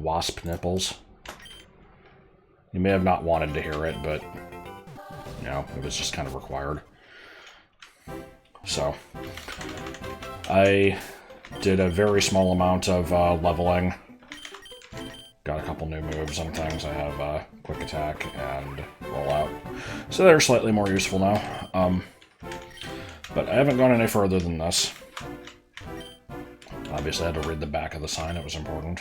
wasp nipples. You may have not wanted to hear it, but, you know, it was just kind of required. So, I did a very small amount of leveling. Got a couple new moves and things. I have quick attack and rollout. So they're slightly more useful now. But I haven't gone any further than this. Obviously I had to read the back of the sign, it was important.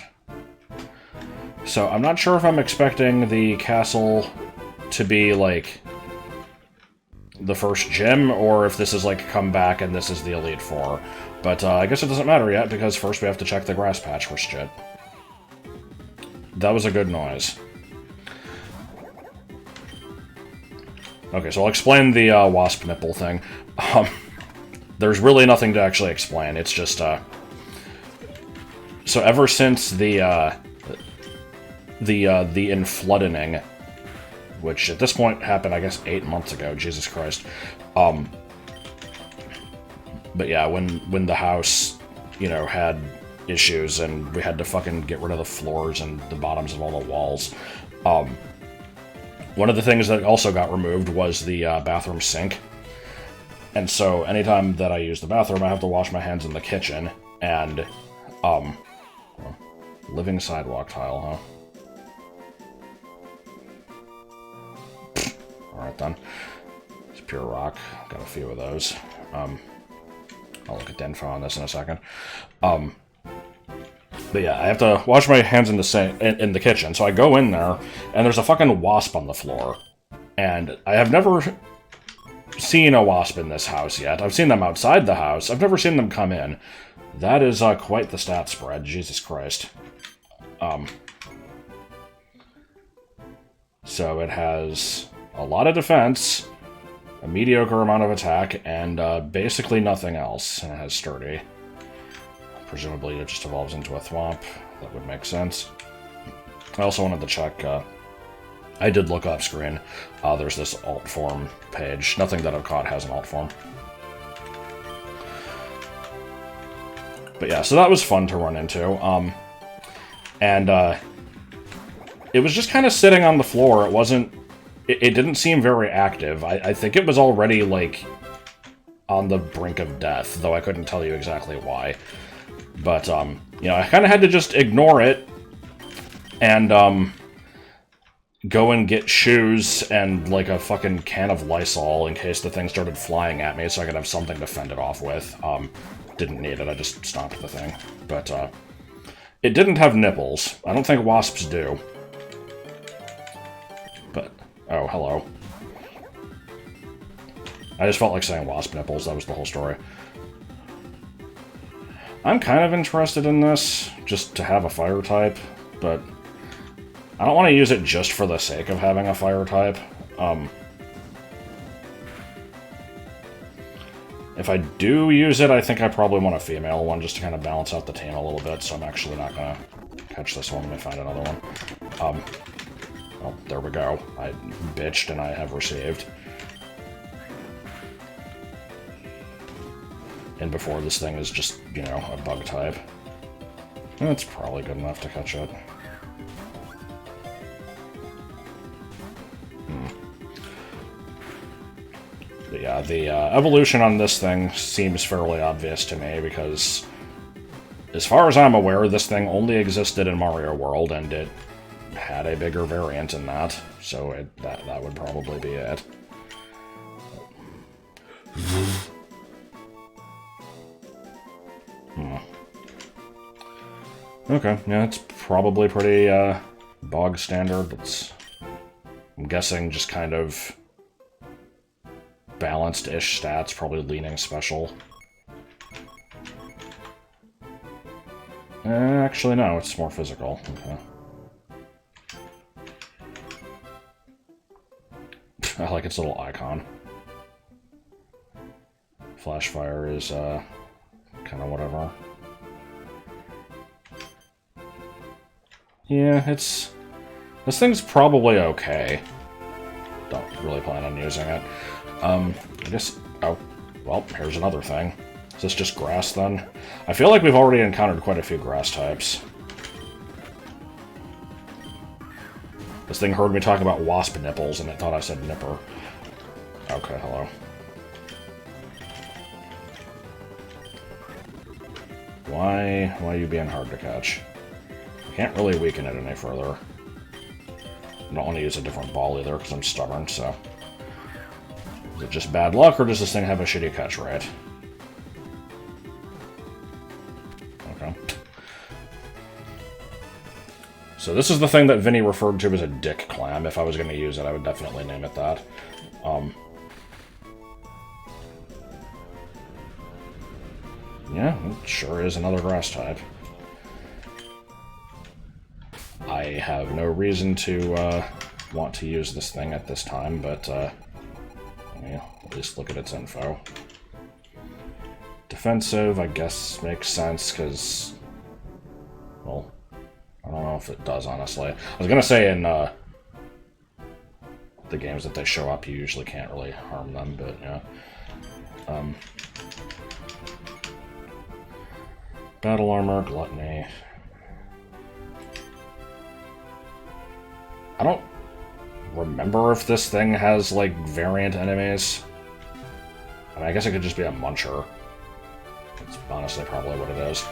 So I'm not sure if I'm expecting the castle to be, like, the first gym, or if this is, like, come back and this is the Elite Four. But I guess it doesn't matter yet, because first we have to check the grass patch for shit. That was a good noise. Okay, so I'll explain the wasp nipple thing. There's really nothing to actually explain, it's just, so ever since the infloodening, which at this point happened, I guess, 8 months ago, Jesus Christ. But yeah, when the house, you know, had issues and we had to fucking get rid of the floors and the bottoms of all the walls, one of the things that also got removed was the bathroom sink. And so anytime that I use the bathroom, I have to wash my hands in the kitchen, and, well, living sidewalk tile, huh? Alright then. It's pure rock. Got a few of those. I'll look at the info on this in a second. But yeah, I have to wash my hands in the kitchen, so I go in there, and there's a fucking wasp on the floor. And I have never seen a wasp in this house yet. I've seen them outside the house. I've never seen them come in. That is quite the stat spread, Jesus Christ. So it has a lot of defense, a mediocre amount of attack, and basically nothing else. And it has sturdy. Presumably it just evolves into a thwomp. That would make sense. I also wanted to check, I did look up screen. There's this alt form page. Nothing that I've caught has an alt form. But yeah, so that was fun to run into. It was just kind of sitting on the floor. It wasn't... It didn't seem very active. I think it was already, like, on the brink of death, though I couldn't tell you exactly why. But, you know, I kind of had to just ignore it and, go and get shoes and, like, a fucking can of Lysol in case the thing started flying at me so I could have something to fend it off with. Didn't need it, I just stomped the thing. But, it didn't have nipples. I don't think wasps do. But, oh, hello. I just felt like saying wasp nipples, that was the whole story. I'm kind of interested in this, just to have a fire type, but I don't want to use it just for the sake of having a fire type. If I do use it, I think I probably want a female one, just to kind of balance out the team a little bit, so I'm actually not going to catch this one. Let me find another one. Well, there we go. I bitched and I have received. And before this thing is just, you know, a bug type. That's probably good enough to catch it. But yeah, the evolution on this thing seems fairly obvious to me, because as far as I'm aware, this thing only existed in Mario World, and it had a bigger variant in that, so that would probably be it. Okay, yeah, it's probably pretty, bog standard. It's, I'm guessing, just kind of balanced-ish stats, probably leaning special. Actually, no, it's more physical. Okay. I like its little icon. Flash fire is, kind of whatever. Yeah, this thing's probably okay. Don't really plan on using it. I guess, oh, well, here's another thing. Is this just grass, then? I feel like we've already encountered quite a few grass types. This thing heard me talk about wasp nipples, and it thought I said nipper. Okay, hello. Why are you being hard to catch? Can't really weaken it any further. I don't want to use a different ball either, because I'm stubborn, so... Is it just bad luck, or does this thing have a shitty catch rate? Okay. So this is the thing that Vinny referred to as a dick clam. If I was going to use it, I would definitely name it that. Yeah, it sure is another grass type. I have no reason to want to use this thing at this time, but let me at least look at its info. Defensive, I guess, makes sense, because, well, I don't know if it does, honestly. I was going to say in the games that they show up, you usually can't really harm them, but yeah. Battle armor, gluttony. I don't remember if this thing has, like, variant enemies. I mean, I guess it could just be a muncher. That's honestly probably what it is.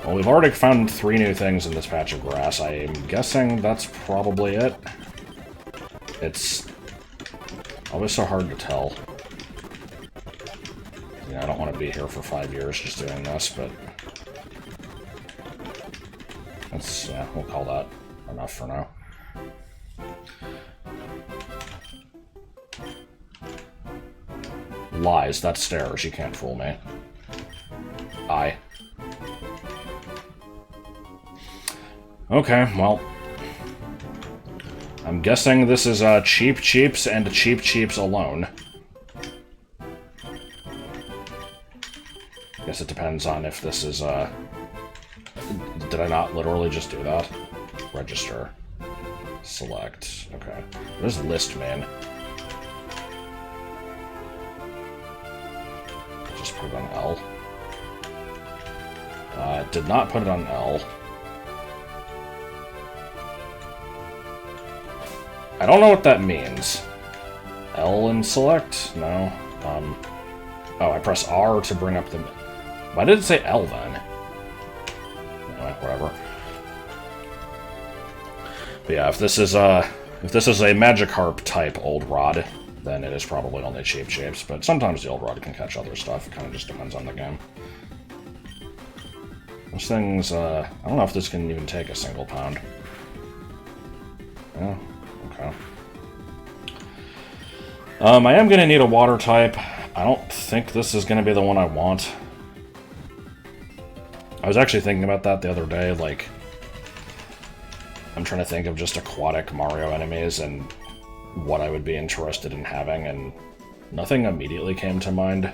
Well, we've already found 3 new things in this patch of grass. I am guessing that's probably it. It's always so hard to tell. Yeah, I don't want to be here for 5 years just doing this, but... That's, yeah, we'll call that enough for now. Lies, that's stairs, you can't fool me. Aye. Okay, well... I'm guessing this is Cheap Cheeps and Cheap Cheeps alone. Guess it depends on if this is, Did I not literally just do that? Register. Select. Okay. What does list mean? Just put it on L. Did not put it on L. I don't know what that means. L and select? No. Oh, I press R to bring up the... Why did it say L then? Anyway, whatever. But yeah, if this is a Magikarp type Old Rod, then it is probably only Cheap Cheeps, but sometimes the Old Rod can catch other stuff. It kind of just depends on the game. This thing's, I don't know if this can even take a single pound. Oh, okay. I am going to need a water type. I don't think this is going to be the one I want. I was actually thinking about that the other day, like... I'm trying to think of just aquatic Mario enemies and what I would be interested in having, and nothing immediately came to mind.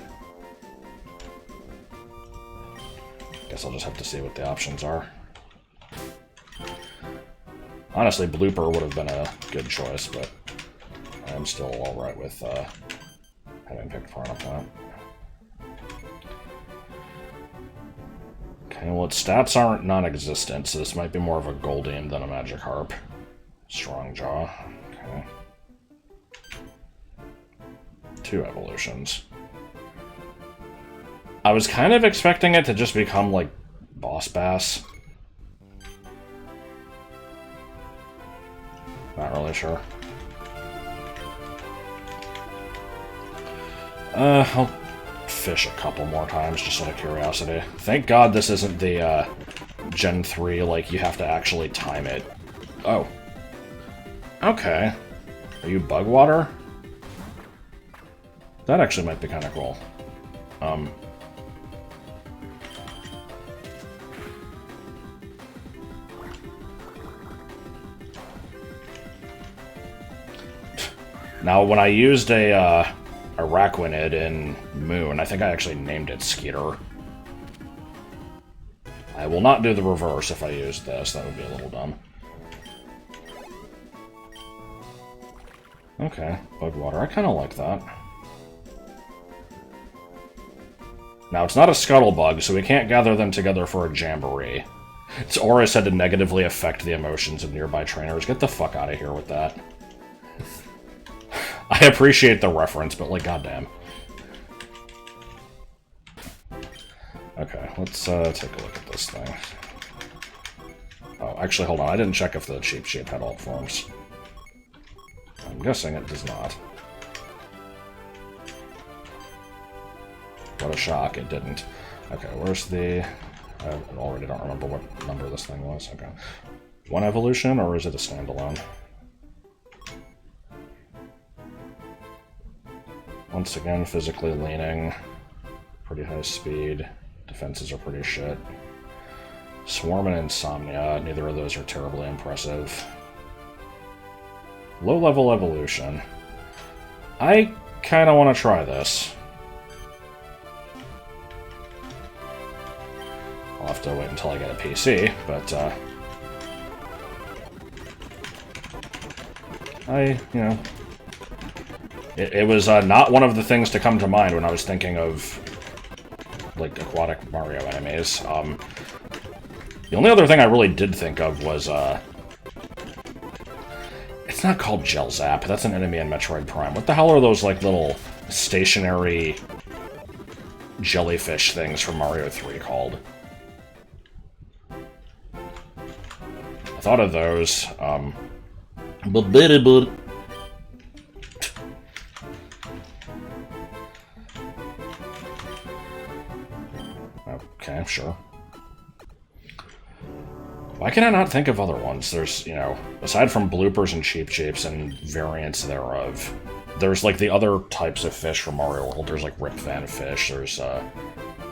Guess I'll just have to see what the options are. Honestly, Blooper would have been a good choice, but I am still alright with having picked Piranha Plant. Okay, well, its stats aren't non-existent, so this might be more of a Goldeen than a Magikarp. Strong Jaw. Okay. 2 evolutions. I was kind of expecting it to just become, like, Boss Bass. Not really sure. I'll fish a couple more times, just out of curiosity. Thank God this isn't the, Gen 3, like, you have to actually time it. Oh. Okay. Are you bug water? That actually might be kind of cool. Now, when I used a Araquanid in Moon, I think I actually named it Skeeter. I will not do the reverse if I use this, that would be a little dumb. Okay, bug water, I kind of like that. Now, it's not a Scuttlebug, so we can't gather them together for a Jamboree. Its aura is said to negatively affect the emotions of nearby trainers. Get the fuck out of here with that. I appreciate the reference, but, like, goddamn. Okay, let's take a look at this thing. Oh, actually, hold on. I didn't check if the cheap shape had alt forms. I'm guessing it does not. What a shock, it didn't. Okay, where's the... I already don't remember what number this thing was. Okay. One evolution, or is it a standalone? Once again, physically leaning. Pretty high speed. Defenses are pretty shit. Swarm and Insomnia. Neither of those are terribly impressive. Low-level evolution. I kind of want to try this. I'll have to wait until I get a PC, but, you know... It was not one of the things to come to mind when I was thinking of, like, aquatic Mario enemies. The only other thing I really did think of was, it's not called Gel Zap, that's an enemy in Metroid Prime. What the hell are those, like, little stationary jellyfish things from Mario 3 called? I thought of those, Okay, sure. Why can I not think of other ones? There's, you know, aside from bloopers and cheap shapes and variants thereof, there's, like, the other types of fish from Mario World. There's, like, Rip Van Fish, there's, what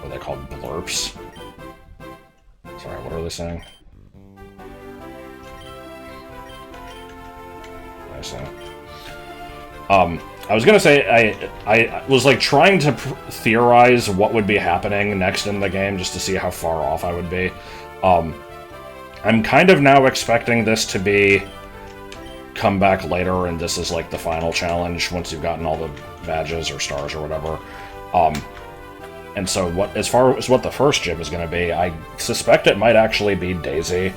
are they called? Blurps? Sorry, what are they saying? I see. I was gonna say, I was, like, trying to theorize what would be happening next in the game, just to see how far off I would be. I'm kind of now expecting this to be come back later, and this is, like, the final challenge, once you've gotten all the badges or stars or whatever. And so, as far as what the first gym is gonna be, I suspect it might actually be Daisy,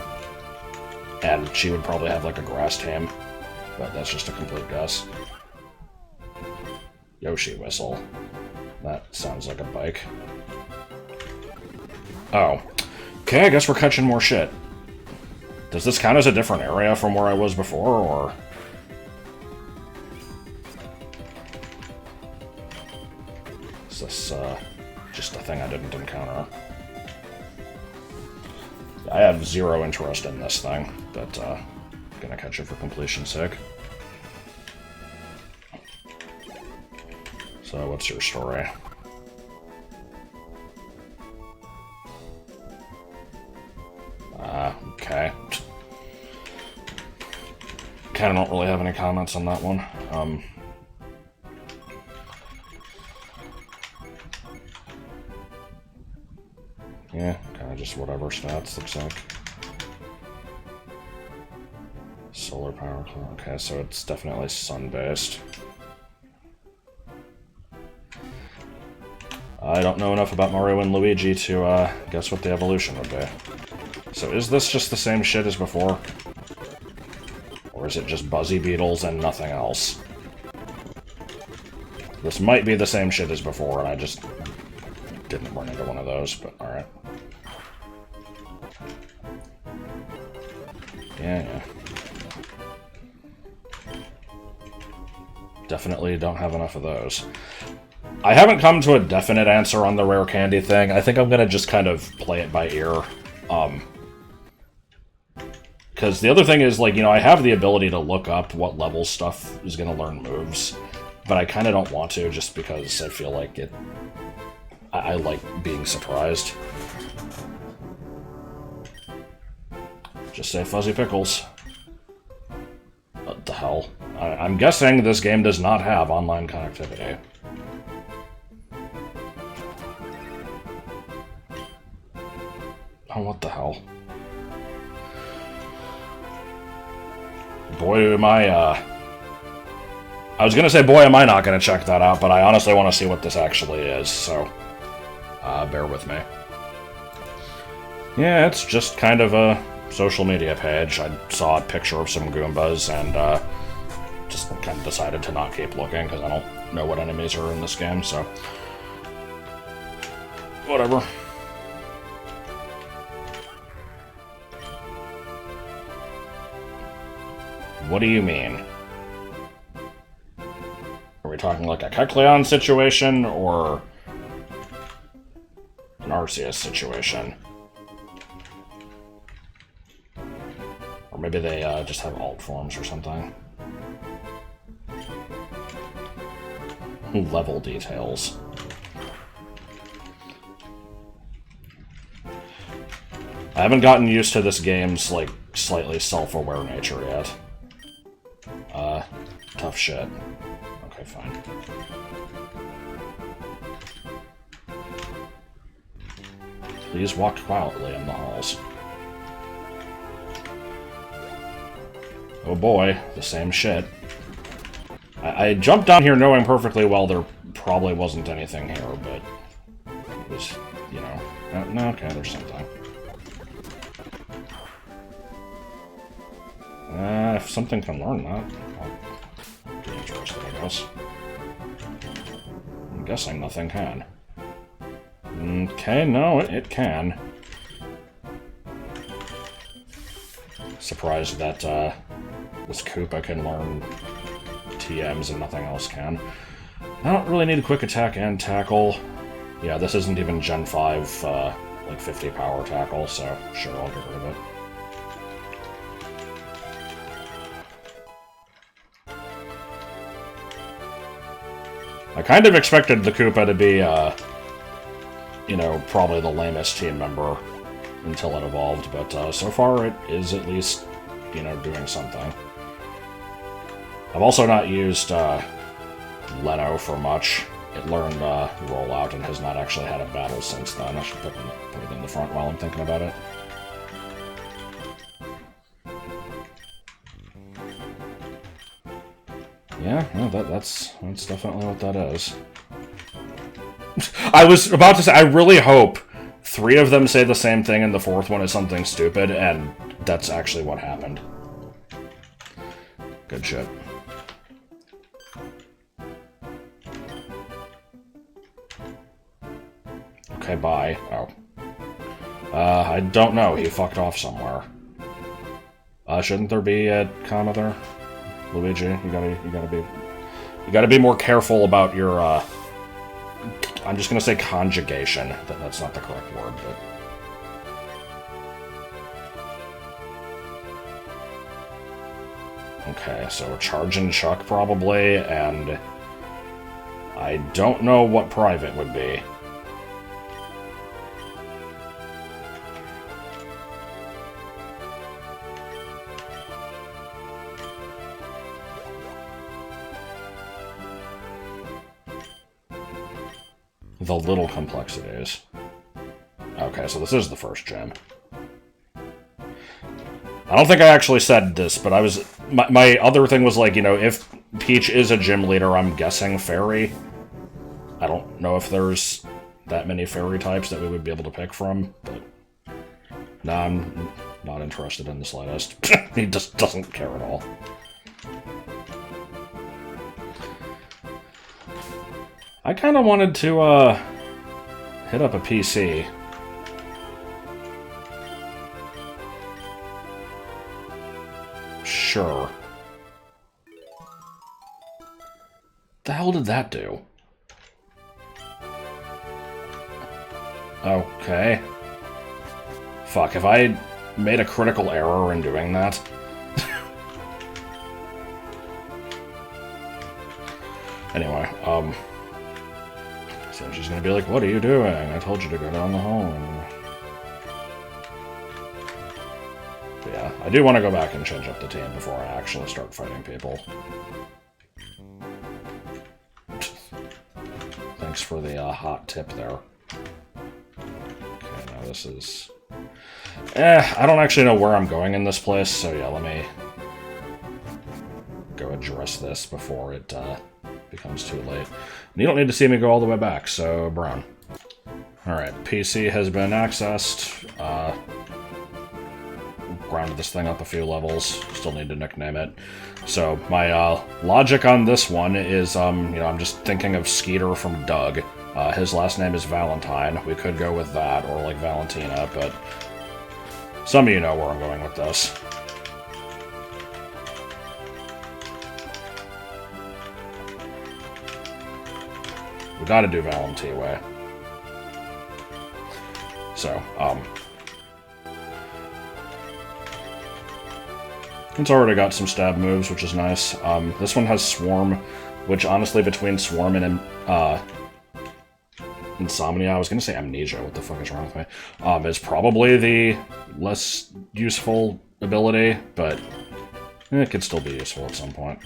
and she would probably have, like, a grass team, but that's just a complete guess. Yoshi whistle. That sounds like a bike. Oh. Okay, I guess we're catching more shit. Does this count as a different area from where I was before, or...? Is this, just a thing I didn't encounter? I have zero interest in this thing, but, gonna catch it for completion's sake. So, what's your story? Okay. Kinda don't really have any comments on that one. Yeah, kinda just whatever stats, looks like. Solar power, okay, so it's definitely sun-based. I don't know enough about Mario and Luigi to, guess what the evolution would be. So is this just the same shit as before? Or is it just Buzzy Beetles and nothing else? This might be the same shit as before, and I just didn't run into one of those, but alright. Yeah. Definitely don't have enough of those. I haven't come to a definite answer on the rare candy thing. I think I'm gonna just kind of play it by ear. Because the other thing is, like, you know, I have the ability to look up what level stuff is gonna learn moves, but I kind of don't want to, just because I feel like it... I like being surprised. Just say Fuzzy Pickles. What the hell? I'm guessing this game does not have online connectivity. Oh, what the hell? Boy, am I was gonna say, boy, am I not gonna check that out, but I honestly want to see what this actually is, so... bear with me. Yeah, it's just kind of a social media page. I saw a picture of some Goombas and just kind of decided to not keep looking because I don't know what enemies are in this game, so whatever. What do you mean? Are we talking like a Kecleon situation or an Arceus situation? Or maybe they just have alt forms or something. Level details. I haven't gotten used to this game's, like, slightly self-aware nature yet. Tough shit. Okay, fine. Please walk quietly in the halls. Oh boy, the same shit. I jumped down here knowing perfectly well there probably wasn't anything here, but it was, you know... No, okay, there's something. If something can learn that, I'll be interested, I guess. I'm guessing nothing can. Okay, no, it can. Surprised that this Koopa can learn TMs and nothing else can. I don't really need a quick attack and tackle. Yeah, this isn't even Gen 5, like 50 power tackle, so sure, I'll get rid of it. I kind of expected the Koopa to be, you know, probably the lamest team member until it evolved, but so far it is at least, you know, doing something. I've also not used Leno for much. It learned Rollout and has not actually had a battle since then. I should put it in the front while I'm thinking about it. Yeah, no, that's definitely what that is. I was about to say, I really hope 3 of them say the same thing and the 4th one is something stupid, and that's actually what happened. Good shit. Okay, bye. Oh. I don't know. He fucked off somewhere. Shouldn't there be a comma there? Luigi, you gotta be more careful about your, I'm just gonna say conjugation. That's not the correct word, but... Okay, so Charge and Chuck, probably, and... I don't know what Private would be. The little complexities. Okay, so this is the first gem. I don't think I actually said this, but I was... My other thing was, like, you know, if Peach is a gym leader, I'm guessing Fairy. I don't know if there's that many Fairy types that we would be able to pick from, but... Nah, I'm not interested in the slightest. He just doesn't care at all. I kind of wanted to, hit up a PC. Sure. The hell did that do? Okay. Fuck, have I made a critical error in doing that? Anyway, so she's gonna be like, what are you doing? I told you to go down the hall. But yeah, I do want to go back and change up the team before I actually start fighting people. Thanks for the hot tip there. Okay, now this is... I don't actually know where I'm going in this place, so yeah, let me go address this before it becomes too late. And you don't need to see me go all the way back, so Brown. Alright, PC has been accessed. Grounded this thing up a few levels. Still need to nickname it. So, my logic on this one is, I'm just thinking of Skeeter from Doug. His last name is Valentine. We could go with that, or like Valentina, but some of you know where I'm going with this. We gotta do Valentine way. So, it's already got some stab moves, which is nice. This one has Swarm, which honestly, between Swarm and Insomnia, I was gonna say Amnesia, what the fuck is wrong with me? Is probably the less useful ability, but it could still be useful at some point.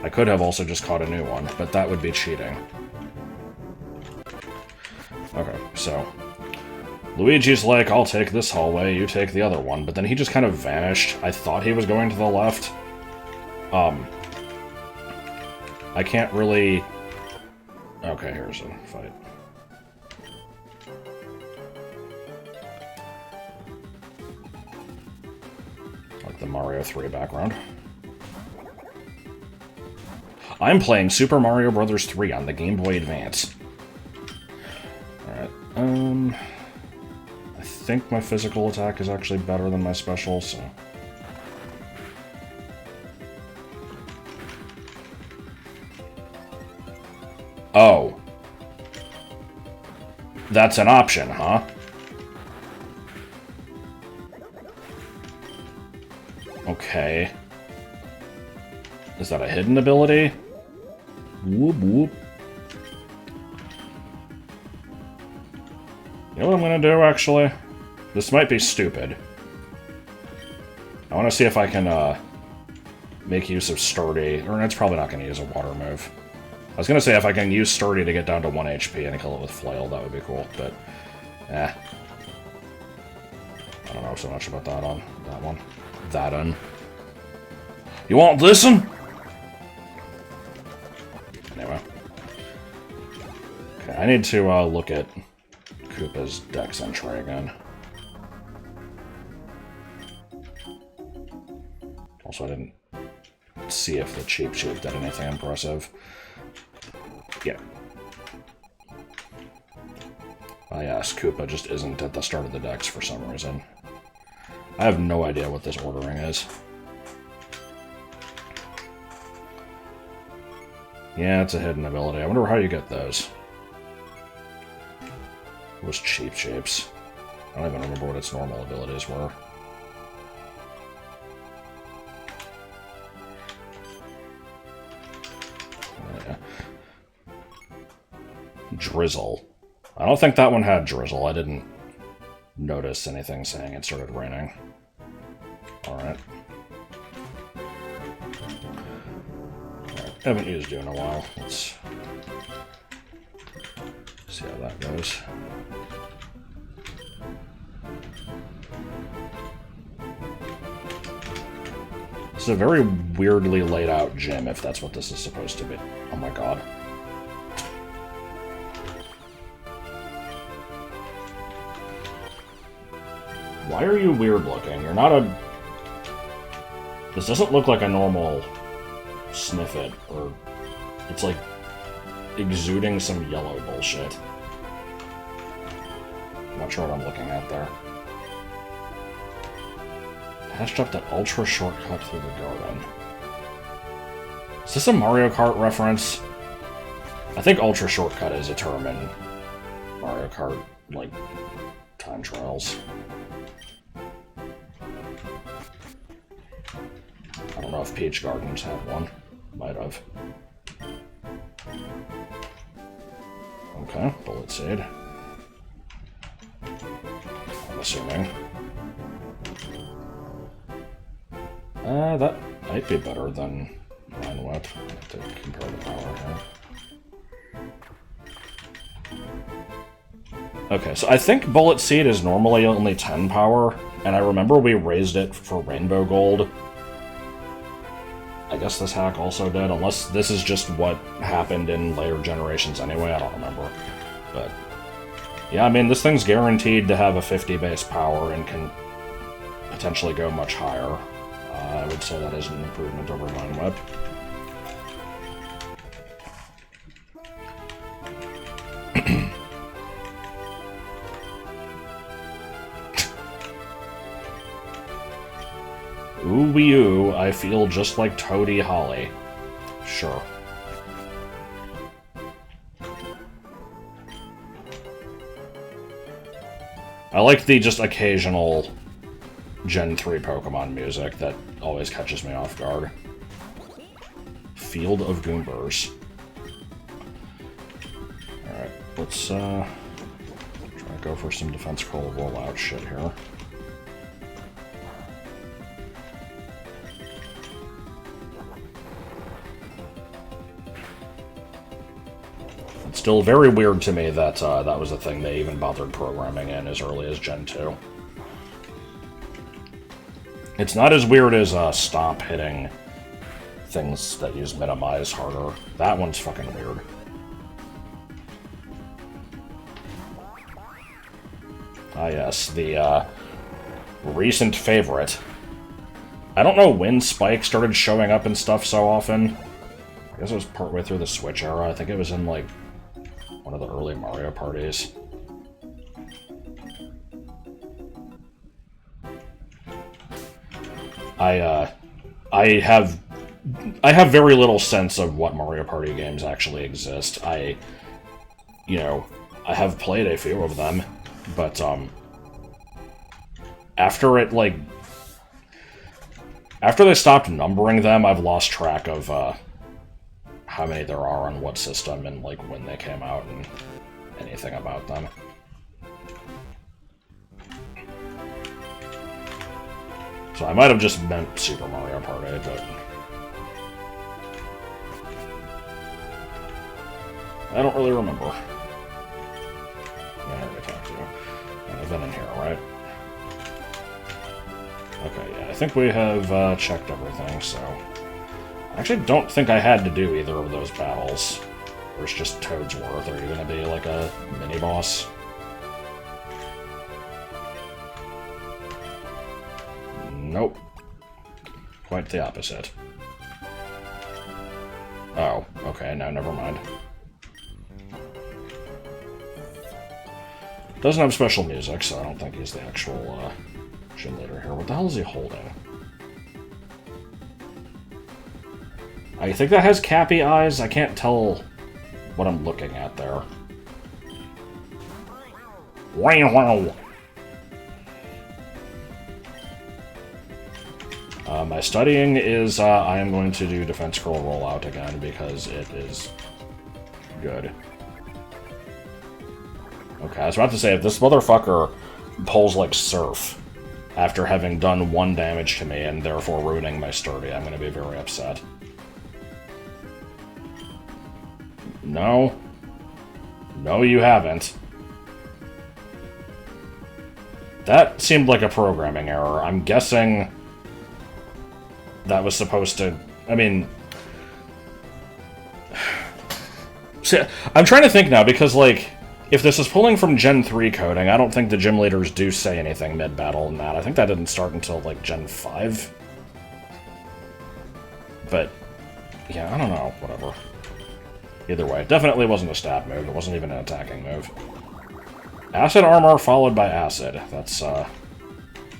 I could have also just caught a new one, but that would be cheating. Okay, so Luigi's like, I'll take this hallway, you take the other one, but then he just kind of vanished. I thought he was going to the left. I can't really... Okay, here's a fight. Like the Mario 3 background. I'm playing Super Mario Bros. 3 on the Game Boy Advance. Alright, I think my physical attack is actually better than my special, so... Oh. That's an option, huh? Okay. Is that a hidden ability? Whoop whoop. You know what I'm gonna do, actually? This might be stupid. I want to see if I can, make use of Sturdy. Or it's probably not gonna use a water move. I was gonna say if I can use Sturdy to get down to 1 HP and kill it with Flail, that would be cool, but... I don't know so much about that on that one. That one. You want this one? Anyway. Okay, I need to, look at Koopa's Dex entry again. Also, I didn't see if the Cheap Cheap did anything impressive. Yeah. Yes, Koopa just isn't at the start of the decks for some reason. I have no idea what this ordering is. Yeah, it's a hidden ability. I wonder how you get those. Those Cheap Cheeps. I don't even remember what its normal abilities were. Drizzle. I don't think that one had Drizzle. I didn't notice anything saying it started raining. Alright. Haven't used you in a while. Let's see how that goes. This is a very weirdly laid out gym, if that's what this is supposed to be. Oh my god. Why are you weird looking? You're not a... This doesn't look like a normal Sniffit, or... It's like exuding some yellow bullshit. I'm not sure what I'm looking at there. Patched up the ultra shortcut through the garden. Is this a Mario Kart reference? I think ultra shortcut is a term in Mario Kart, like, time trials. I don't know if Peach Gardens had one. Might have. Okay, Bullet Seed. I'm assuming. That might be better than Vine Whip, to compare the power here. Okay, so I think Bullet Seed is normally only 10 power, and I remember we raised it for Rainbow Gold. I guess this hack also did, unless this is just what happened in later generations anyway, I don't remember. But Yeah, I mean, this thing's guaranteed to have a 50 base power and can potentially go much higher. I would say that is an improvement over Vine Whip. Ooh wee oo, I feel just like Toady Holly. Sure. I like the just occasional Gen 3 Pokemon music that always catches me off guard. Field of Goombers. Alright, let's try to go for some defense curl rollout shit here. It's still very weird to me that that was a thing they even bothered programming in as early as Gen 2. It's not as weird as Stomp hitting things that use Minimize harder. That one's fucking weird. Ah yes, the recent favorite. I don't know when Spike started showing up and stuff so often. I guess it was partway through the Switch era. I think it was in, like, one of the early Mario parties. I have very little sense of what Mario Party games actually exist. You know, I have played a few of them, but, after they stopped numbering them, I've lost track of, how many there are on what system and, like, when they came out and anything about them. So I might have just meant Super Mario Party, but I don't really remember. Yeah, I already talked to you. I've been in here, right? Okay, yeah, I think we have checked everything, so... I actually don't think I had to do either of those battles. There's just Toadsworth. Are you gonna be like a mini-boss? Nope. Quite the opposite. Oh, okay, no, never mind. Doesn't have special music, so I don't think he's the actual gym leader here. What the hell is he holding? I think that has Cappy eyes. I can't tell what I'm looking at there. Wow! My studying is, I am going to do Defense Curl Rollout again because it is good. Okay, I was about to say, if this motherfucker pulls like Surf after having done 1 damage to me and therefore ruining my sturdy, I'm going to be very upset. No. No, you haven't. That seemed like a programming error. I'm guessing that was supposed to... I mean... See, I'm trying to think now, because, like, if this is pulling from Gen 3 coding, I don't think the gym leaders do say anything mid-battle in that. I think that didn't start until, like, Gen 5. But, yeah, I don't know. Whatever. Either way, it definitely wasn't a stab move. It wasn't even an attacking move. Acid armor followed by acid. That's,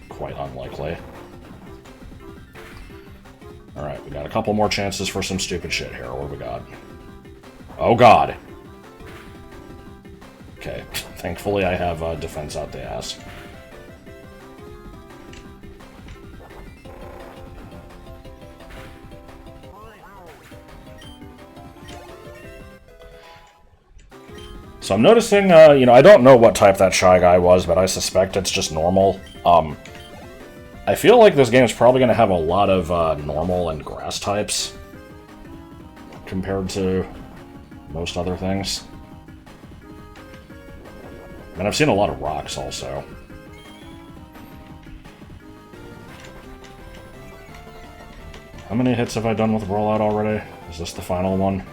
quite unlikely. Alright, we got a couple more chances for some stupid shit here. What do we got? Oh god! Okay, thankfully I have defense out the ass. So I'm noticing, you know, I don't know what type that Shy Guy was, but I suspect it's just normal. I feel like this game is probably going to have a lot of normal and grass types compared to most other things. And I've seen a lot of rocks also. How many hits have I done with Rollout already? Is this the final one?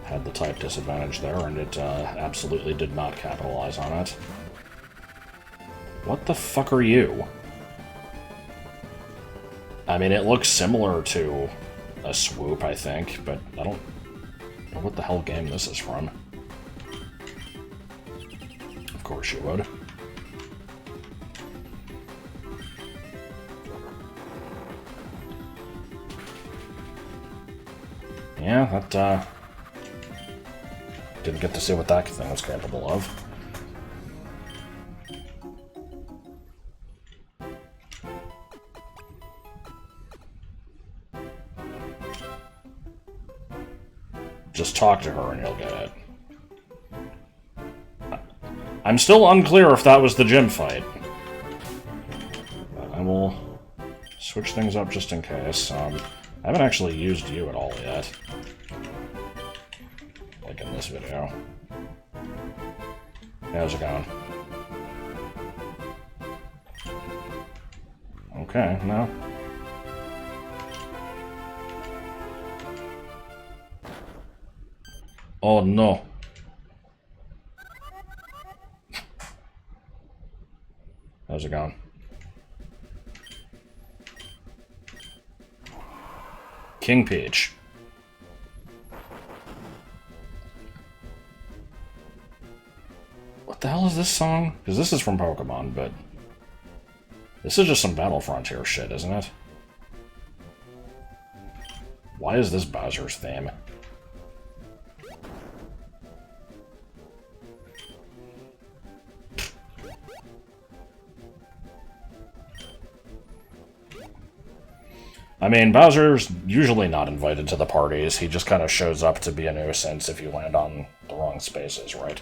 Had type disadvantage there, and it absolutely did not capitalize on it. What the fuck are you? I mean, it looks similar to a swoop, I think, but I don't know what the hell game this is from. Of course you would. Yeah, that, didn't get to see what that thing was capable of. Just talk to her and you'll get it. I'm still unclear if that was the gym fight. I will switch things up just in case. I haven't actually used you at all yet. Like in this video. How's it going? Okay, no. Oh no. How's it going? King Peach. What the hell is this song? Because this is from Pokemon, but... this is just some Battle Frontier shit, isn't it? Why is this Bowser's theme? I mean, Bowser's usually not invited to the parties. He just kind of shows up to be a nuisance if you land on the wrong spaces, right?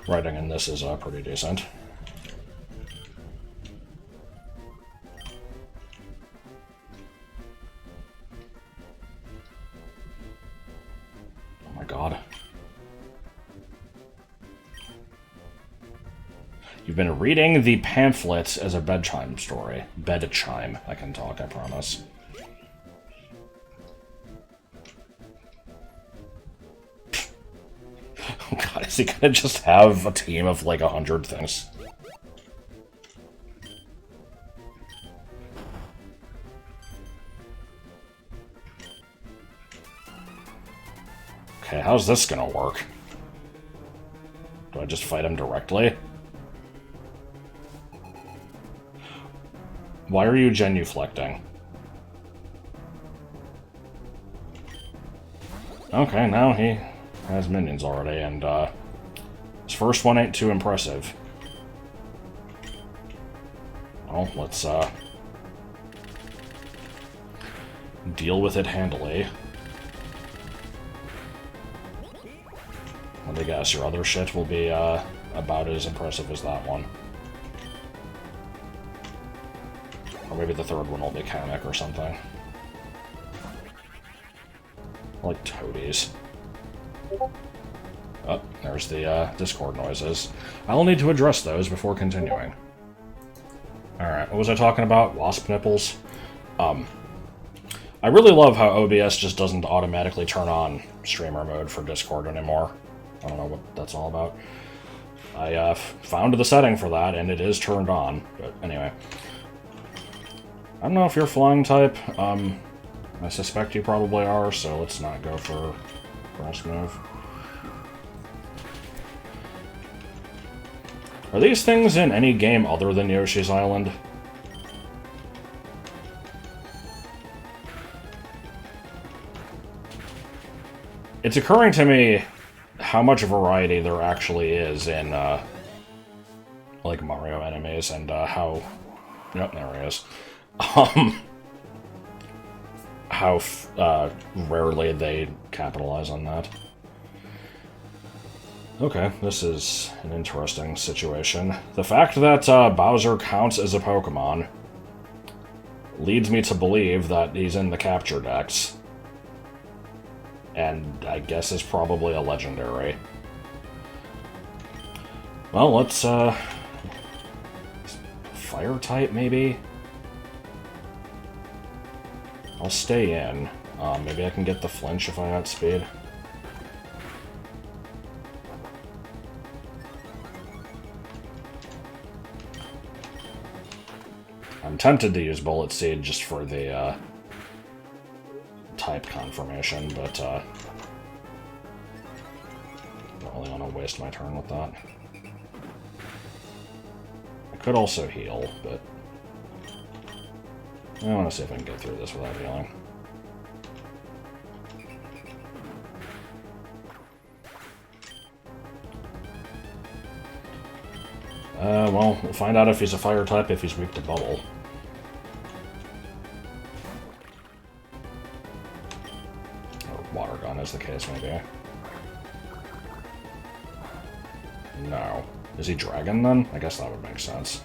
Writing in this is pretty decent. God. You've been reading the pamphlets as a bedtime story. Bedtime. I can talk, I promise. Oh god, is he gonna just have a team of like 100 things? Okay, how's this gonna work? Do I just fight him directly? Why are you genuflecting? Okay, now he has minions already, and his first one ain't too impressive. Well, let's deal with it handily. Let me guess, your other shit will be about as impressive as that one. Or maybe the third one will be Kamek or something. I like toadies. Oh, there's the Discord noises. I'll need to address those before continuing. Alright, what was I talking about? Wasp nipples? I really love how OBS just doesn't automatically turn on streamer mode for Discord anymore. I don't know what that's all about. I found the setting for that, and it is turned on. But anyway. I don't know if you're flying type. I suspect you probably are, so let's not go for grass move. Are these things in any game other than Yoshi's Island? It's occurring to me how much variety there actually is in, like, Mario enemies, and, how... Yep, there he is. How, rarely they capitalize on that. Okay, this is an interesting situation. The fact that, Bowser counts as a Pokemon leads me to believe that he's in the capture decks. And I guess is probably a legendary. Well, let's, fire type, maybe? I'll stay in. Maybe I can get the flinch if I outspeed. I'm tempted to use Bullet Seed just for the, type confirmation, but, don't really want to waste my turn with that. I could also heal, but I want to see if I can get through this without healing. Well, we'll find out if he's a fire type, if he's weak to bubble. Or water gun, as the case may be. No. Is he dragon, then? I guess that would make sense.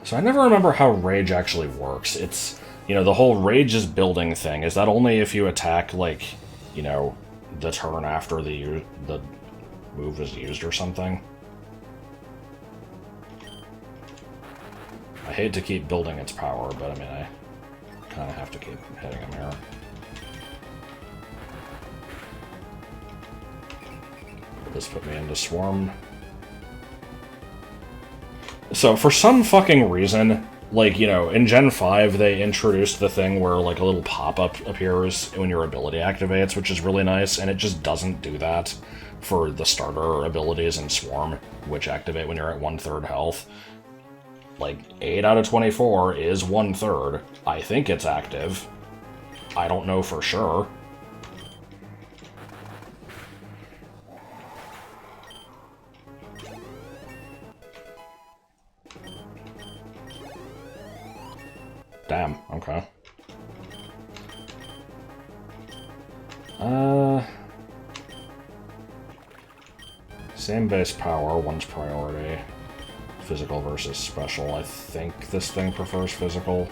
So I never remember how rage actually works. It's... You know, the whole rage is building thing. Is that only if you attack, like, you know, the turn after the move is used or something? I hate to keep building its power, but I mean, I kind of have to keep hitting him here. Will this put me into Swarm? So, for some fucking reason... Like, you know, in Gen 5, they introduced the thing where, like, a little pop-up appears when your ability activates, which is really nice, and it just doesn't do that for the starter abilities in Swarm, which activate when you're at 1/3 health. Like, 8 out of 24 is 1/3. I think it's active. I don't know for sure. Damn, okay. Same base power, one's priority. Physical versus special. I think this thing prefers physical.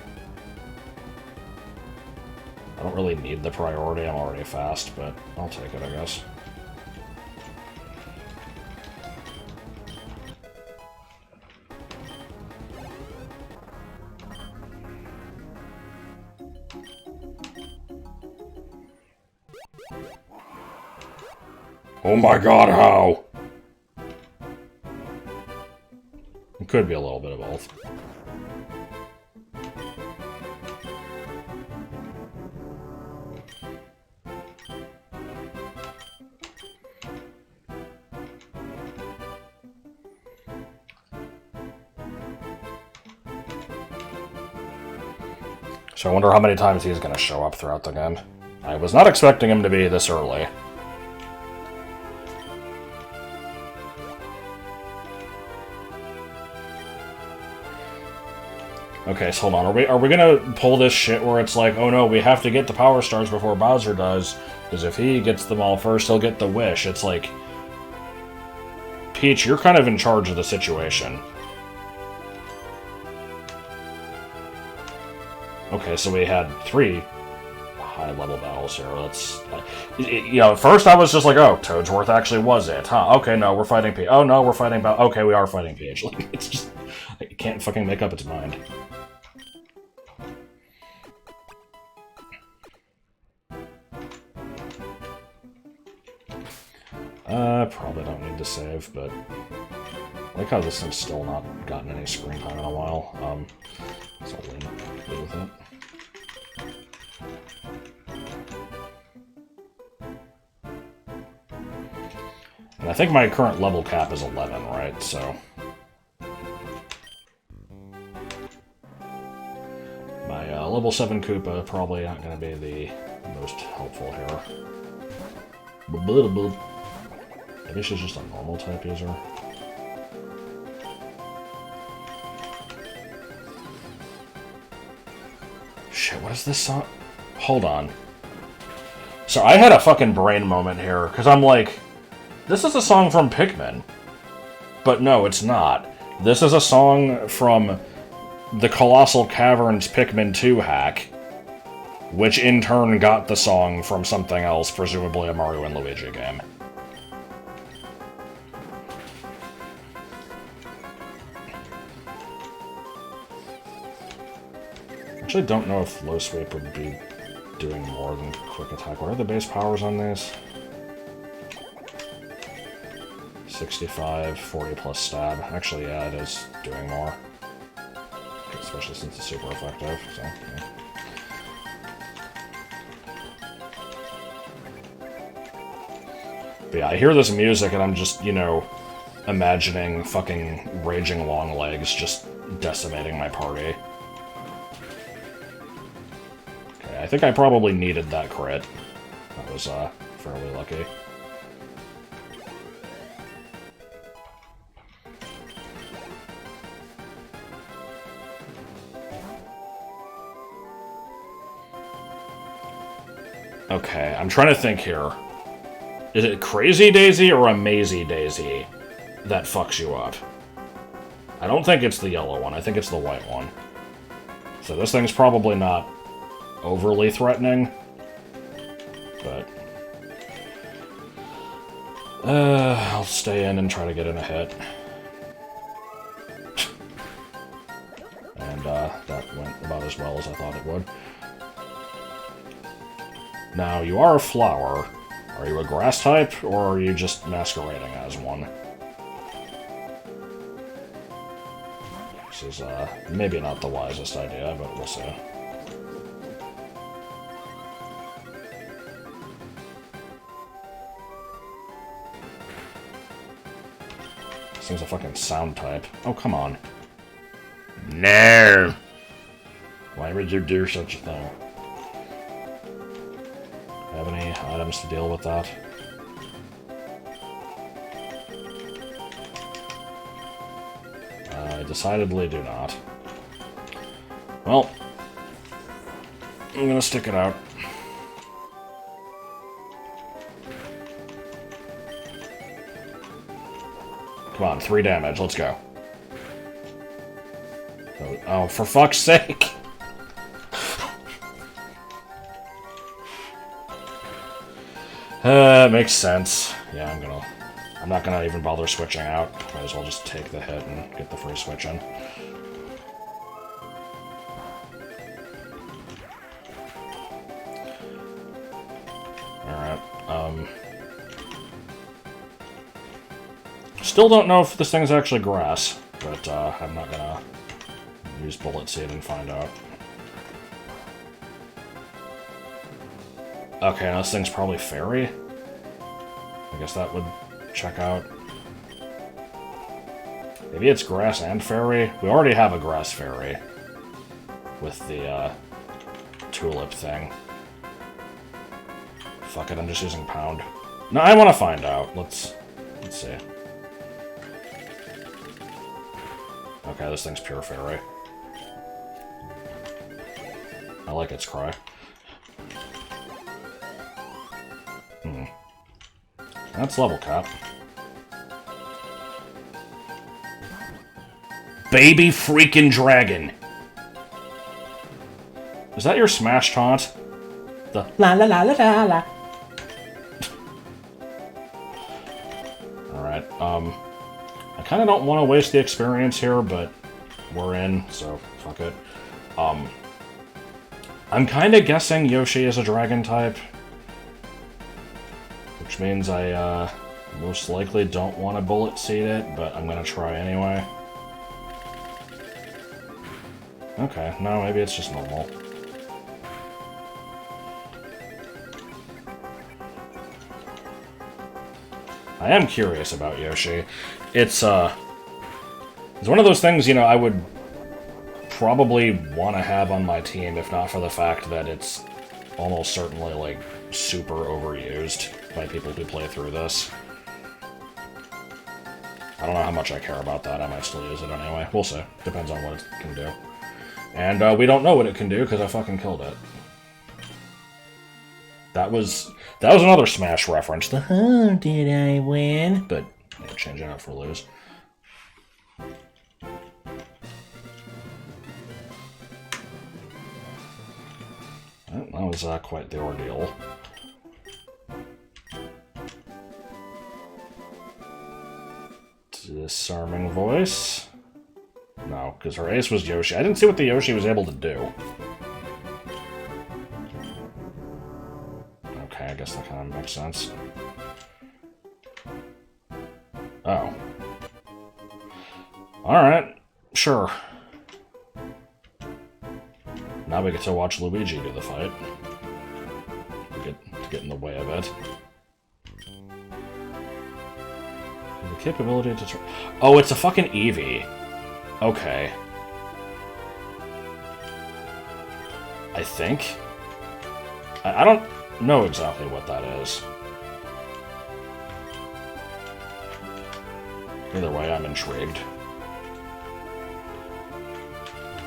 I don't really need the priority, I'm already fast, but I'll take it, I guess. Oh my god, how? It could be a little bit of both. So I wonder how many times he's going to show up throughout the game. I was not expecting him to be this early. Okay, so hold on. Are we gonna pull this shit where it's like, oh no, we have to get the power stars before Bowser does, because if he gets them all first, he'll get the wish. It's like, Peach, you're kind of in charge of the situation. Okay, so we had 3 high-level battles here. Let's, you know, at first I was just like, oh, Toadsworth actually was it, huh? Okay, no, we're fighting Peach. Oh no, we're fighting okay, we are fighting Peach. Like, it's just, it can't fucking make up its mind. Probably don't need to save, but I like how this thing's still not gotten any screen time in a while. So I'll leave with it. And I think my current level cap is 11, right? So my level 7 Koopa probably not going to be the most helpful here. Maybe she's just a normal type user. Shit, what is this song? Hold on. So I had a fucking brain moment here, because I'm like, this is a song from Pikmin. But no, it's not. This is a song from the Colossal Caverns Pikmin 2 hack, which in turn got the song from something else, presumably a Mario and Luigi game. Actually, don't know if low sweep would be doing more than quick attack. What are the base powers on these? 65, 40 plus stab. Actually, yeah, it is doing more. Especially since it's super effective, so, yeah. But yeah, I hear this music and I'm just, you know, imagining fucking Raging Longlegs just decimating my party. Okay, I think I probably needed that crit. That was, fairly lucky. Okay, I'm trying to think here. Is it Crazy Daisy or Amazy Daisy that fucks you up? I don't think it's the yellow one. I think it's the white one. So this thing's probably not overly threatening. But... I'll stay in and try to get in a hit. And, that went about as well as I thought it would. Now, you are a flower. Are you a grass type, or are you just masquerading as one? This is, maybe not the wisest idea, but we'll see. This thing's a fucking sound type. Oh, come on. No! Why would you do such a thing? Have any items to deal with that? I decidedly do not. Well, I'm gonna stick it out. Come on, 3 damage, let's go. Oh, for fuck's sake! Makes sense. Yeah, I'm not gonna even bother switching out. Might as well just take the hit and get the free switch in. Alright, still don't know if this thing's actually grass, but, I'm not gonna use Bullet Seed and find out. Okay, now this thing's probably fairy? I guess that would check out. Maybe it's grass and fairy? We already have a grass fairy. With the, tulip thing. Fuck it, I'm just using pound. No, I want to find out. Let's see. Okay, this thing's pure fairy. I like its cry. That's level cap. Baby freaking dragon! Is that your smash taunt? The la la la la la la. Alright, I kinda don't want to waste the experience here, but we're in, so fuck it. I'm kinda guessing Yoshi is a dragon type. Which means I, most likely don't want to Bullet Seed it, but I'm gonna try anyway. Okay, no, maybe it's just normal. I am curious about Yoshi. It's one of those things, you know, I would probably want to have on my team, if not for the fact that it's almost certainly, like, super overused by people who play through this. I don't know how much I care about that. I might still use it anyway. We'll see. Depends on what it can do. And we don't know what it can do because I fucking killed it. That was another Smash reference. The "Oh, did I win?" But yeah, change it out for lose. That was quite the ordeal. Disarming voice. No, because her ace was Yoshi. I didn't see what the Yoshi was able to do. Okay, I guess that kind of makes sense. Oh. Alright, sure. Now we get to watch Luigi do the fight. To get in the way of it. The capability to... Oh, it's a fucking Eevee. Okay. I think? I don't know exactly what that is. Either way, I'm intrigued.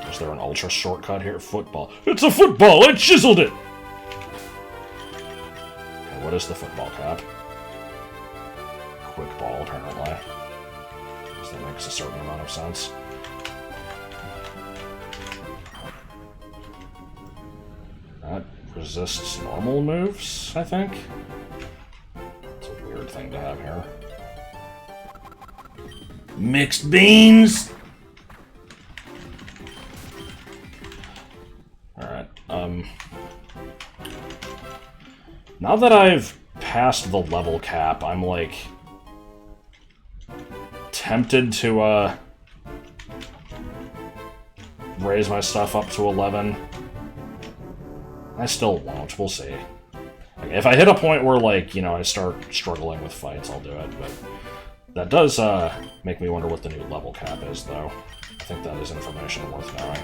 Is there an ultra shortcut here? Football. It's a football! I chiseled it! Okay, what is the football cap? Quick ball, apparently. Because that makes a certain amount of sense. That resists normal moves, I think? It's a weird thing to have here. Mixed beans! Alright, now that I've passed the level cap, I'm, like, tempted to, raise my stuff up to 11. I still won't, we'll see. Like, if I hit a point where, like, you know, I start struggling with fights, I'll do it, but that does, make me wonder what the new level cap is, though. I think that is information worth knowing.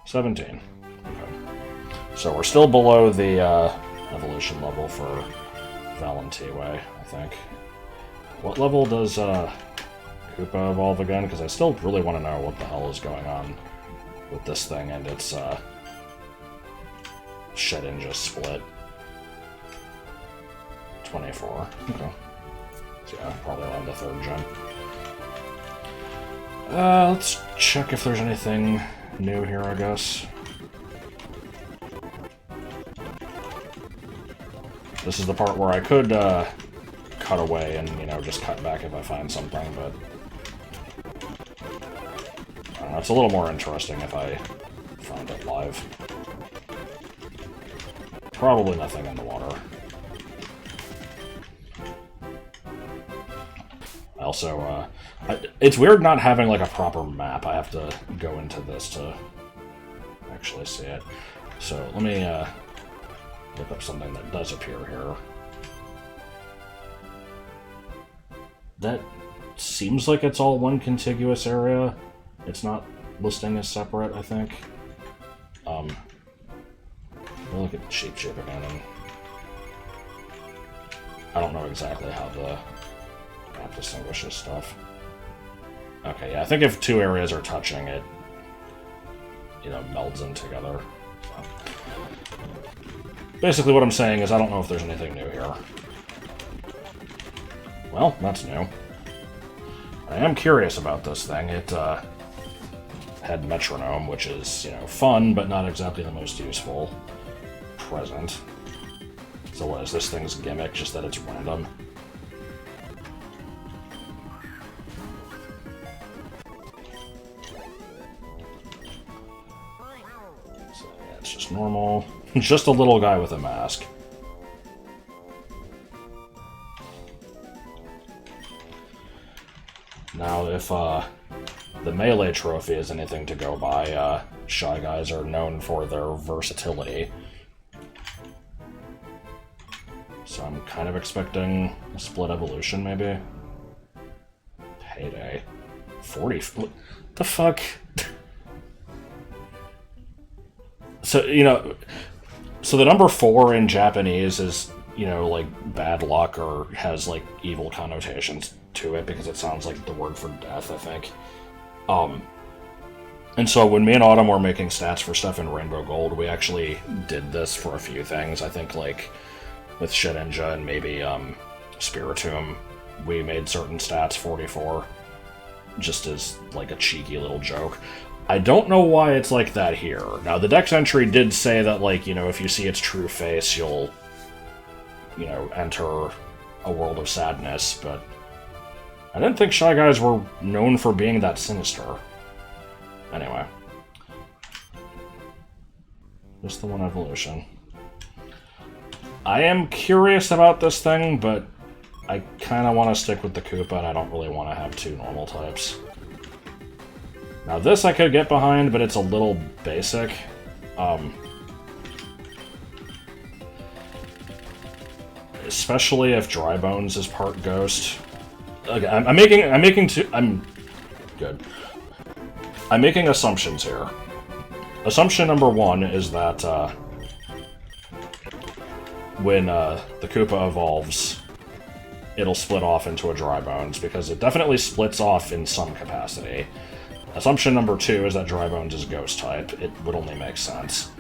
$17. Okay. So we're still below the evolution level for Valentiwe, I think. What level does Koopa evolve again? Because I still really want to know what the hell is going on with this thing and its Shedinja split. 24. Okay. So yeah, probably around the 3rd gen. Let's check if there's anything new here, I guess. This is the part where I could cut away and, you know, just cut back if I find something, but I don't know, it's a little more interesting if I find it live. Probably nothing in the water. I also, it's weird not having, like, a proper map. I have to go into this to actually see it. So, let me, look up something that does appear here. That seems like it's all one contiguous area. It's not listing as separate, I think. We'll look at Sheep again, and I don't know exactly how the map distinguishes stuff. Okay, yeah, I think if two areas are touching, it, you know, melds them together. So. Basically what I'm saying is I don't know if there's anything new here. Well, that's new. I am curious about this thing. It had Metronome, which is, you know, fun, but not exactly the most useful present. So what is this thing's gimmick? Just that it's random? So yeah, it's just normal. Just a little guy with a mask. Now, if the Melee trophy is anything to go by, Shy Guys are known for their versatility. So I'm kind of expecting a split evolution, maybe? Payday. 40... What the fuck? So, you know... So the number 4 in Japanese is, you know, like, bad luck or has, like, evil connotations to it because it sounds like the word for death, I think. And so when me and Autumn were making stats for stuff in Rainbow Gold, we actually did this for a few things. I think, like, with Shedinja and maybe Spiritomb, we made certain stats 44, just as, like, a cheeky little joke. I don't know why it's like that here. Now, the Dex entry did say that, like, you know, if you see its true face, you'll, you know, enter a world of sadness, but I didn't think Shy Guys were known for being that sinister. Anyway. Just the one evolution. I am curious about this thing, but I kind of want to stick with the Koopa, and I don't really want to have two normal types. Now this I could get behind, but it's a little basic. Especially if Dry Bones is part Ghost. Okay, I'm making assumptions here. Assumption number one is that when the Koopa evolves, it'll split off into a Dry Bones, because it definitely splits off in some capacity. Assumption number two is that Dry Bones is Ghost type. It would only make sense.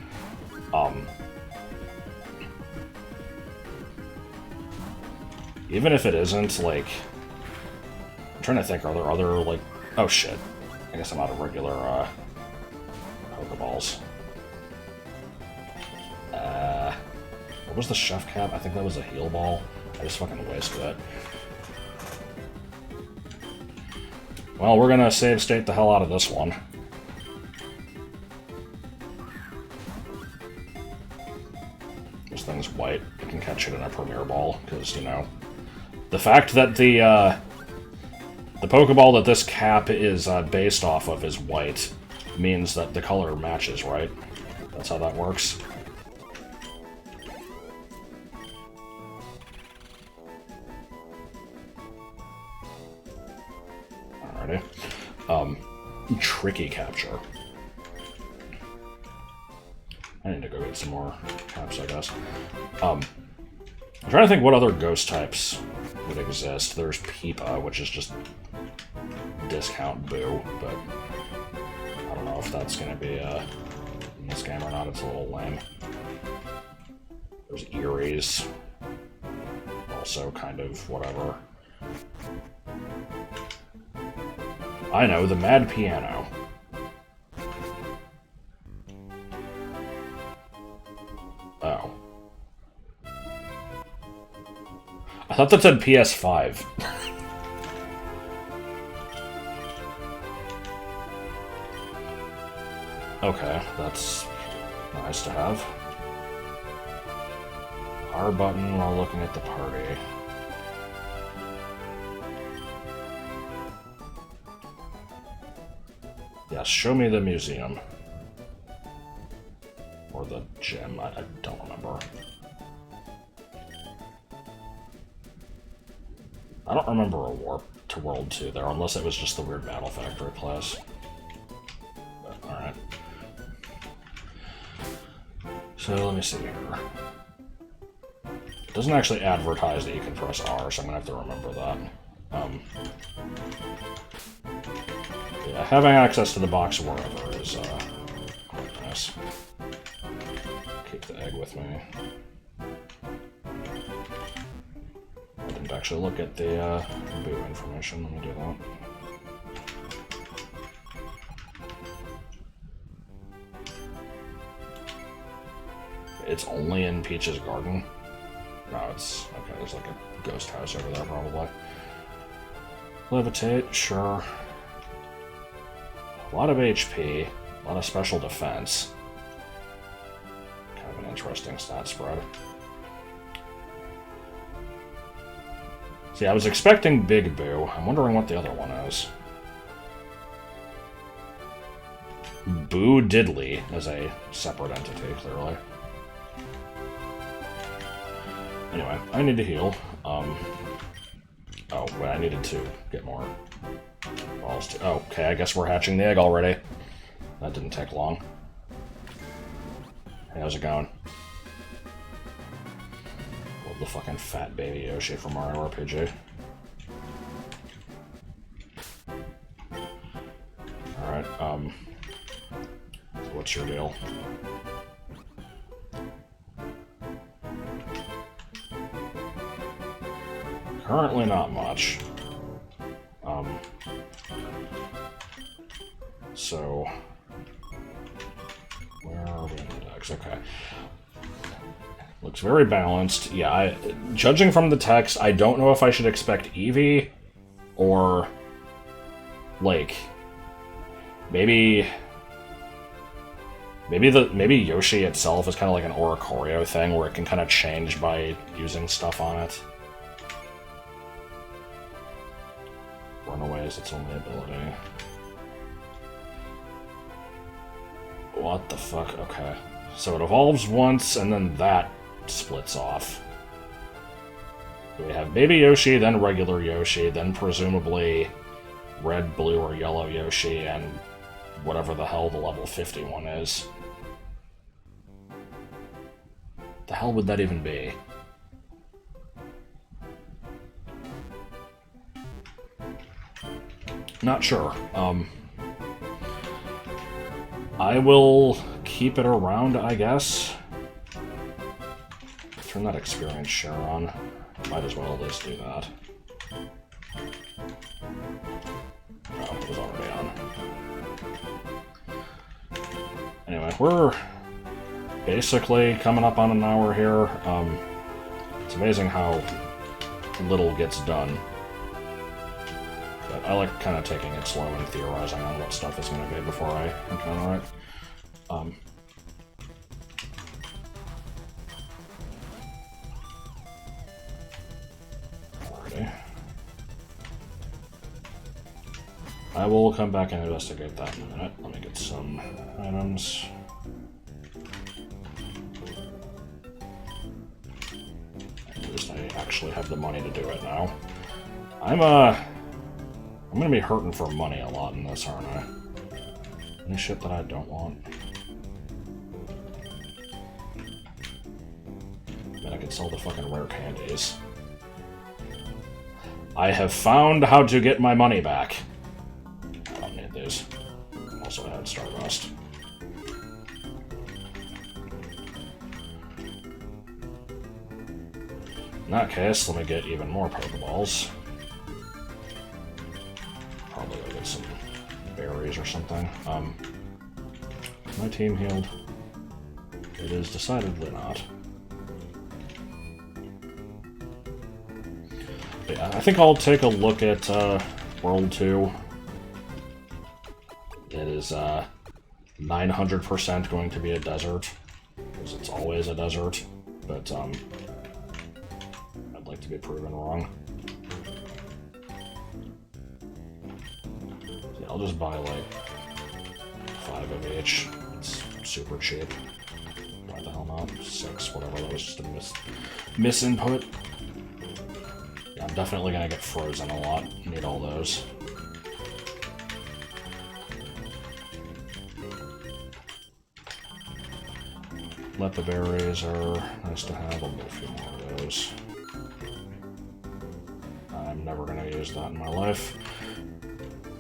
Even if it isn't, like... I'm trying to think, are there other, like... Oh, shit. I guess I'm out of regular, Pokeballs. What was the Chef Cap? I think that was a Heal Ball. I just fucking wasted it. Well, we're gonna save state the hell out of this one. This thing's white. You can catch it in a Premier Ball, because, you know... The fact that the Pokeball that this cap is based off of is white means that the color matches, right? That's how that works. Alrighty. Tricky capture. I need to go get some more caps, I guess. I'm trying to think what other ghost types would exist. There's Peepa, which is just discount Boo, but I don't know if that's going to be in this game or not. It's a little lame. There's Eries. Also kind of whatever. I know, the Mad Piano. Oh. I thought that said PS5. Okay, that's nice to have. R button while looking at the party. Yes, show me the museum. Or the gym, I don't remember. I don't remember a Warp to World 2 there, unless it was just the weird Battle Factory place. Alright. So, let me see here. It doesn't actually advertise that you can press R, so I'm gonna have to remember that. Yeah, having access to the box wherever is quite nice. Keep the egg with me. I didn't actually look at the Boo information. Let me do that. It's only in Peach's garden? No, it's... Okay, there's like a ghost house over there, probably. Levitate, sure. A lot of HP, a lot of special defense. Kind of an interesting stat spread. See, I was expecting Big Boo. I'm wondering what the other one is. Boo Diddley is a separate entity, clearly. Anyway, I need to heal. Oh, wait, I needed to get more balls to... Oh, okay, I guess we're hatching the egg already. That didn't take long. Hey, how's it going? Love the fucking fat baby Yoshi from Mario RPG. Alright, what's your deal? Currently not much. So... Where are we in the decks? Okay. Looks very balanced. Yeah, judging from the text, I don't know if I should expect Eevee, or... like... Maybe Yoshi itself is kind of like an Oricorio thing, where it can kind of change by using stuff on it. Runaway is its only ability. What the fuck? Okay. So it evolves once, and then that splits off. So we have Baby Yoshi, then regular Yoshi, then presumably red, blue, or yellow Yoshi, and whatever the hell the level 51 is. The hell would that even be? Not sure. I will keep it around, I guess. Turn that experience share on. Might as well at least do that. Oh, it was already on. Anyway, we're basically coming up on an hour here. It's amazing how little gets done. But I like kind of taking it slow and theorizing on what stuff is going to be before I encounter it. Alrighty. I will come back and investigate that in a minute. Let me get some items. At least I actually have the money to do it now. I'm gonna be hurting for money a lot in this, aren't I? Any shit that I don't want? I mean, I could sell the fucking rare candies. I have found how to get my money back. I don't need these. Also, I had Stardust. In that case, let me get even more Pokeballs. Probably go get some berries or something. My team healed. It is decidedly not. But yeah, I think I'll take a look at World 2. It is 900% going to be a desert, because it's always a desert, but I'd like to be proven wrong. Yeah, I'll just buy like 5 of each. It's super cheap. Why the hell not? 6, whatever, that was just a misinput. Yeah, I'm definitely gonna get frozen a lot. Need all those. Let the berries are nice to have. I'll get a few more of those. I'm never gonna use that in my life.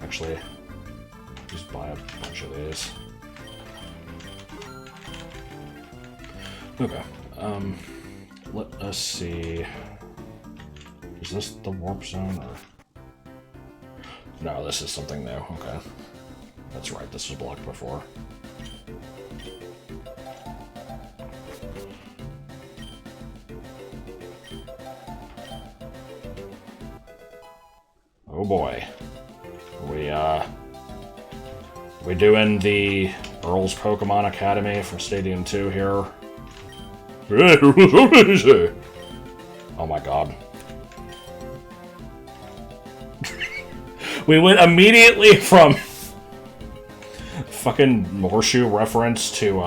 Actually, just buy a bunch of these. Okay, let us see. Is this the warp zone, or? No, this is something new, okay. That's right, this was blocked before. Oh boy. We doing the Earl's Pokemon Academy for Stadium 2 here. Oh my god. We went immediately from fucking Horseshoe reference to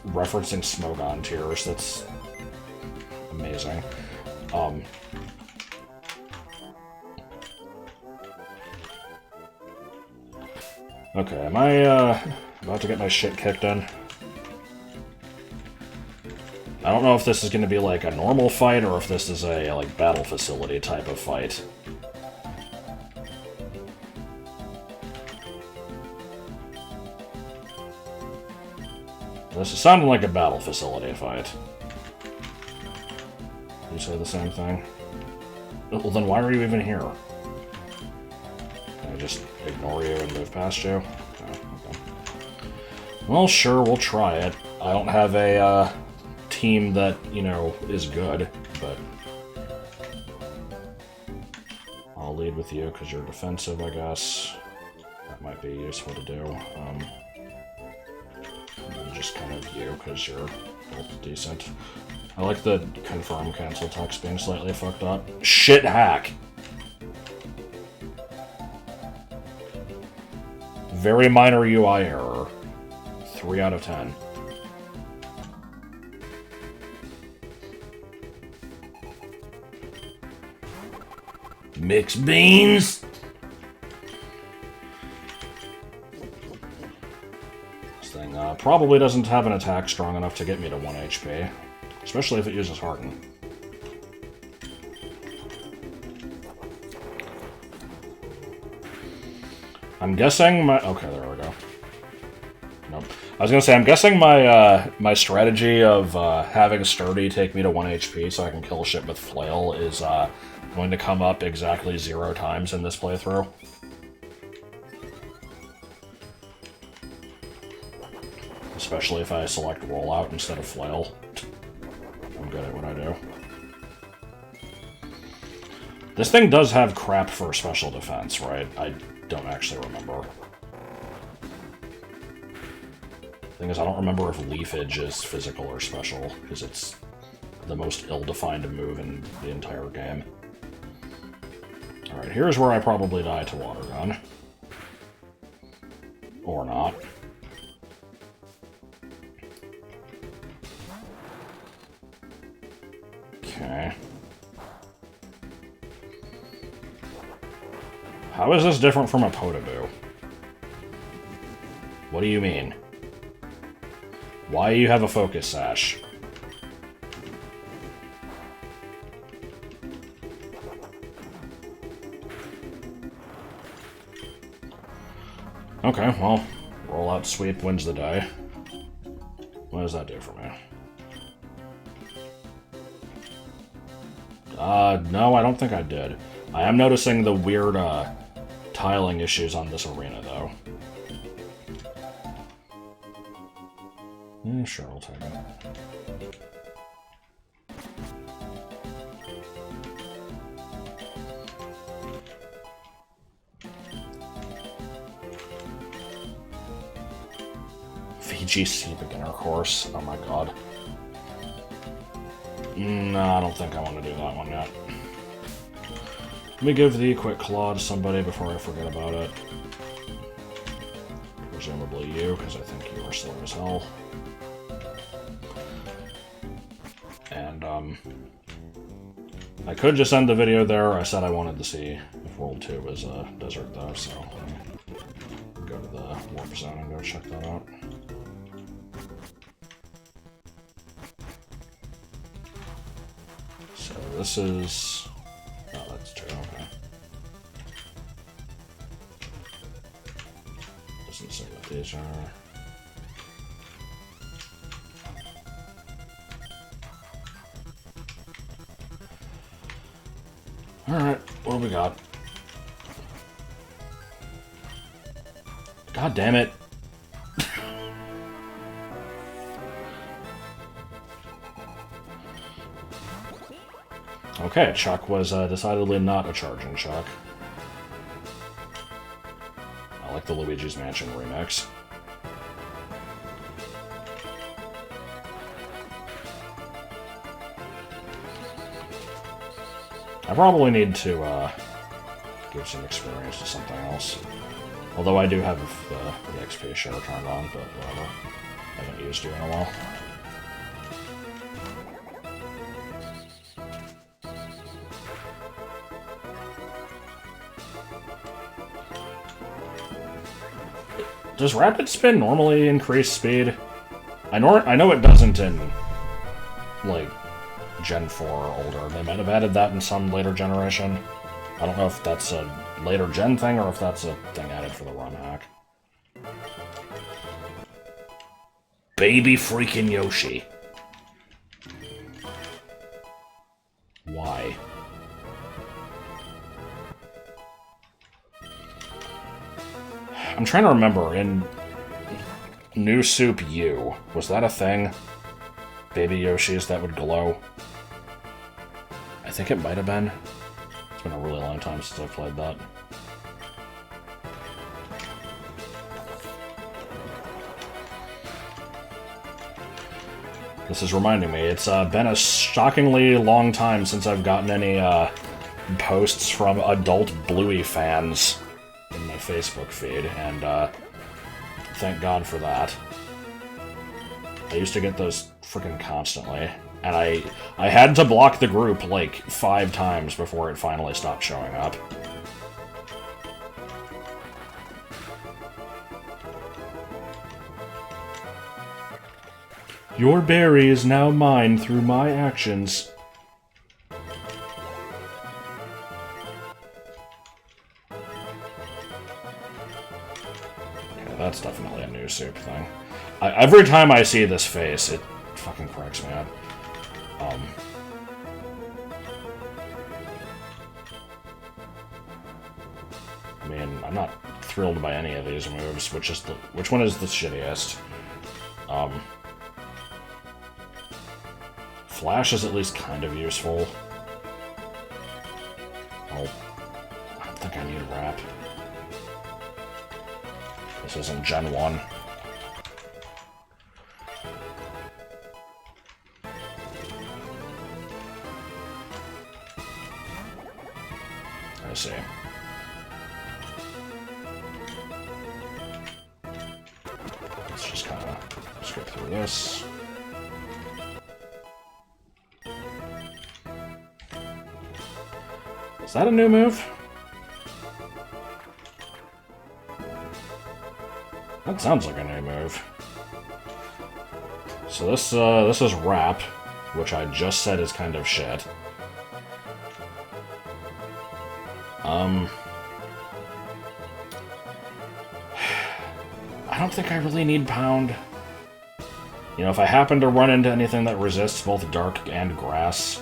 referencing Smogon Tears. That's amazing. Okay, am I about to get my shit kicked in? I don't know if this is going to be like a normal fight or if this is a like battle facility type of fight. This is sounding like a battle facility fight. You say the same thing? Well, then why are you even here? Can I just ignore you and move past you? Oh, okay. Well, sure, we'll try it. I don't have a team that, you know, is good, but I'll lead with you because you're defensive, I guess. That might be useful to do. And just kind of you because you're both decent. I like the confirm cancel text being slightly fucked up. Shit hack! Very minor UI error. 3 out of 10. Mixed beans? This thing probably doesn't have an attack strong enough to get me to 1 HP. Especially if it uses Harden. I'm guessing my... Okay, there we go. Nope. I was gonna say, I'm guessing my my strategy of having Sturdy take me to 1 HP so I can kill shit with Flail is going to come up exactly 0 times in this playthrough. Especially if I select Rollout instead of Flail. I'm good at what I do. This thing does have crap for special defense, right? I don't actually remember. Thing is, I don't remember if Leafage is physical or special, because it's the most ill-defined move in the entire game. Alright, here's where I probably die to Water Gun. Or not. Okay. How is this different from a Potaboo? What do you mean? Why do you have a Focus Sash? Okay, well, Rollout Sweep wins the day. What does that do for me? No, I don't think I did. I am noticing the weird, tiling issues on this arena, though. Sure, I'll take it. VGC beginner course. Oh my god. No, I don't think I want to do that one yet. Let me give the quick claw to somebody before I forget about it. Presumably you, because I think you are slow as hell. And, I could just end the video there. I said I wanted to see if World 2 was a desert, though, so go to the Warp Zone and go check that out. So this is... Oh, that's true, okay. Doesn't say what these are. Alright, what do we got? God damn it. Okay, Chuck was decidedly not a charging Chuck. I like the Luigi's Mansion remix. I probably need to give some experience to something else. Although I do have the XP share turned on, but whatever. I haven't used it in a while. Does Rapid Spin normally increase speed? I know it doesn't in, like, Gen 4 or older. They might have added that in some later generation. I don't know if that's a later gen thing or if that's a thing added for the ROM hack. Baby freaking Yoshi. Why? I'm trying to remember, in New Soup U, was that a thing? Baby Yoshis that would glow? I think it might have been. It's been a really long time since I've played that. This is reminding me, it's been a shockingly long time since I've gotten any posts from adult Bluey fans in my Facebook feed, and thank God for that. I used to get those freaking constantly, and I had to block the group like 5 times before it finally stopped showing up. Your berry is now mine through my actions. Okay, that's definitely a New Soup thing. Every time I see this face, it fucking cracks me up. I mean, I'm not thrilled by any of these moves. Which one is the shittiest? Flash is at least kind of useful. Oh, I don't think I need Wrap. This isn't Gen 1. I see. Let's just kind of skip through this. Is that a new move? That sounds like a new move. So this is Wrap, which I just said is kind of shit. I don't think I really need Pound. You know, if I happen to run into anything that resists both Dark and Grass,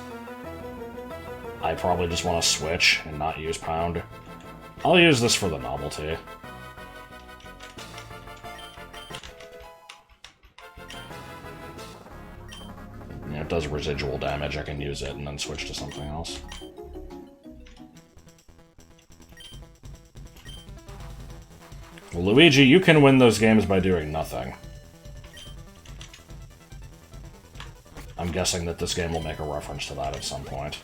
I probably just want to switch and not use Pound. I'll use this for the novelty. You know, it does residual damage, I can use it and then switch to something else. Luigi, you can win those games by doing nothing. I'm guessing that this game will make a reference to that at some point.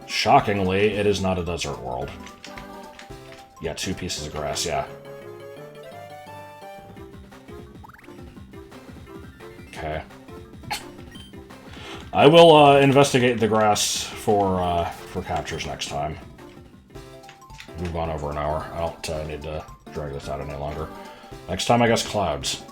Shockingly, it is not a desert world. Yeah, 2 pieces of grass, yeah. Okay. I will investigate the grass for captures next time. We've gone over an hour. I don't need to drag this out any longer. Next time, I guess clouds.